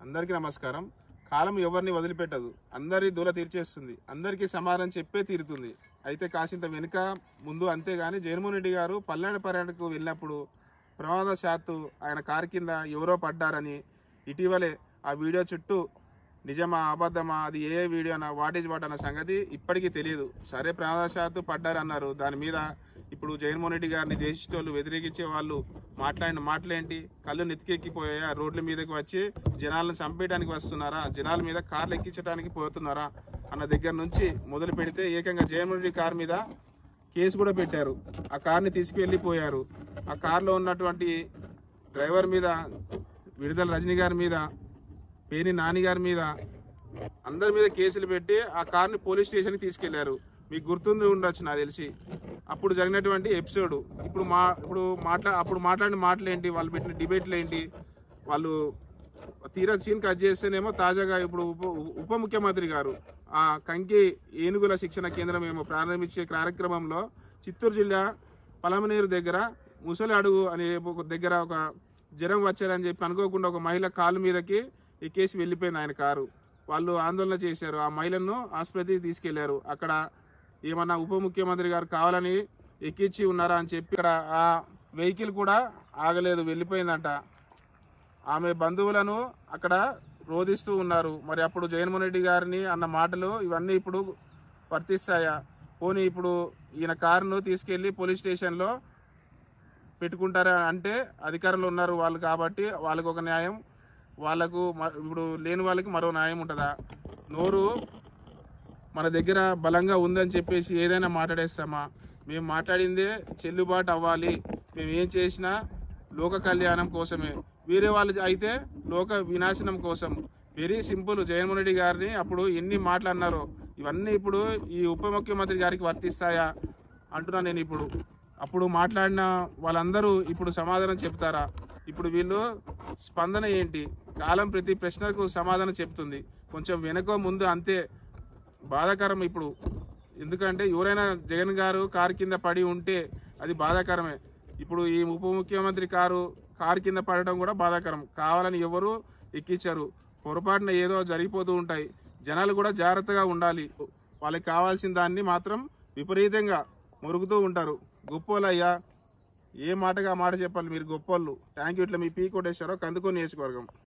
అందరికీ నమస్కారం. కాలం ఎవరిని వదిలిపెట్టదు, అందరి దూల తీర్చేస్తుంది, అందరికీ సమాధానం చెప్పే తీరుతుంది. అయితే కాసింత వెనుక ముందు అంతేగాని జగన్మోహన్ రెడ్డి గారు పల్నాడు పర్యటనకు వెళ్ళినప్పుడు ప్రమాదశాత్తు ఆయన కారు కింద ఎవరో పడ్డారని ఇటీవలే ఆ వీడియో చుట్టూ నిజమా అబద్ధమా, అది ఏ వీడియోనా, వాట్ ఈజ్ వాట్ అన్న సంగతి ఇప్పటికీ తెలియదు. సరే ప్రమాదశాత్తు పడ్డారన్నారు, దాని మీద ఇప్పుడు జగన్మోహన్ రెడ్డి గారిని దేశిష్టోళ్ళు వ్యతిరేకించే వాళ్ళు మాట్లాడిన మాటలేంటి? కళ్ళు నెత్తికెక్కిపోయాయా? రోడ్ల మీదకి వచ్చి జనాలను చంపేయడానికి వస్తున్నారా, జనాల మీద కార్లు ఎక్కించడానికి పోతున్నారా అన్న దగ్గర నుంచి మొదలు పెడితే ఏకంగా జగన్మోహన్ రెడ్డి కారు మీద కేసు కూడా పెట్టారు. ఆ కార్ని తీసుకువెళ్ళిపోయారు. ఆ కారులో ఉన్నటువంటి డ్రైవర్ మీద, విడుదల రజనీ గారి మీద, పేని నాని గారి మీద, అందరి మీద కేసులు పెట్టి ఆ కార్ని పోలీస్ స్టేషన్కి తీసుకెళ్లారు. మీకు గుర్తుండి ఉండొచ్చు నాకు తెలిసి అప్పుడు జరిగినటువంటి ఎపిసోడ్. అప్పుడు మాట్లాడిన మాటలు ఏంటి, వాళ్ళు పెట్టిన డిబేట్లు ఏంటి, వాళ్ళు తీరా సీన్ కట్ చేస్తేనేమో తాజాగా ఇప్పుడు ఉప ముఖ్యమంత్రి గారు ఆ కంకి ఏనుగుల శిక్షణ కేంద్రం ఏమో ప్రారంభించే కార్యక్రమంలో చిత్తూరు జిల్లా పలమనేరు దగ్గర ముసలి అడుగు అనే దగ్గర ఒక జ్వరం వచ్చారని చెప్పి అనుకోకుండా ఒక మహిళ కాలు మీదకి ఎక్కేసి వెళ్ళిపోయింది ఆయన కారు. వాళ్ళు ఆందోళన చేశారు. ఆ మహిళను ఆసుపత్రికి తీసుకెళ్లారు. అక్కడ ఏమన్నా ఉప ముఖ్యమంత్రి గారు కావాలని ఎక్కించి ఉన్నారా అని చెప్పి ఇక్కడ ఆ వెహికల్ కూడా ఆగలేదు, వెళ్ళిపోయిందంట. ఆమె బంధువులను అక్కడ రోధిస్తూ ఉన్నారు. మరి అప్పుడు జగన్మోహన్ రెడ్డి గారిని అన్న మాటలు ఇవన్నీ ఇప్పుడు వర్తిస్తాయా? పోనీ ఇప్పుడు ఈయన కారును తీసుకెళ్లి పోలీస్ స్టేషన్లో పెట్టుకుంటారా అంటే అధికారంలో ఉన్నారు వాళ్ళు కాబట్టి వాళ్ళకు ఒక న్యాయం, వాళ్ళకు ఇప్పుడు లేని వాళ్ళకి మరో న్యాయం ఉంటుందా? నోరు మన దగ్గర బలంగా ఉందని చెప్పేసి ఏదైనా మాట్లాడేస్తామా? మేము మాట్లాడిందే చెల్లుబాటు అవ్వాలి, మేము ఏం చేసినా లోక కళ్యాణం కోసమే, వేరే వాళ్ళు అయితే లోక వినాశనం కోసం. Very simple. జగన్మోహన్ రెడ్డి గారిని అప్పుడు ఎన్ని మాట్లాడినారో ఇవన్నీ ఇప్పుడు ఈ ఉప ముఖ్యమంత్రి గారికి వర్తిస్తాయా అంటున్నా నేను. అప్పుడు మాట్లాడిన వాళ్ళందరూ ఇప్పుడు సమాధానం చెప్తారా? ఇప్పుడు వీళ్ళు స్పందన ఏంటి? కాలం ప్రతి ప్రశ్నకు సమాధానం చెప్తుంది. కొంచెం వెనక ముందు అంతే బాధాకరం ఇప్పుడు. ఎందుకంటే ఎవరైనా జగన్ గారు కారు కింద పడి ఉంటే అది బాధాకరమే. ఇప్పుడు ఈ ఉప ముఖ్యమంత్రి కారు కింద పడడం కూడా బాధాకరం. కావాలని ఎవరు ఎక్కించారు, పొరపాటున ఏదో జరిగిపోతూ ఉంటాయి. జనాలు కూడా జాగ్రత్తగా ఉండాలి. వాళ్ళకి కావాల్సిన దాన్ని మాత్రం విపరీతంగా మురుగుతూ ఉంటారు. గొప్పోళ్ళయ్యా, ఏ మాటగా మాట చెప్పాలి, మీరు గొప్పోళ్ళు. Thank you. ఇట్లా మీ పీ కోటేశ్వరరావు, కందుకూరు నియోజకవర్గం.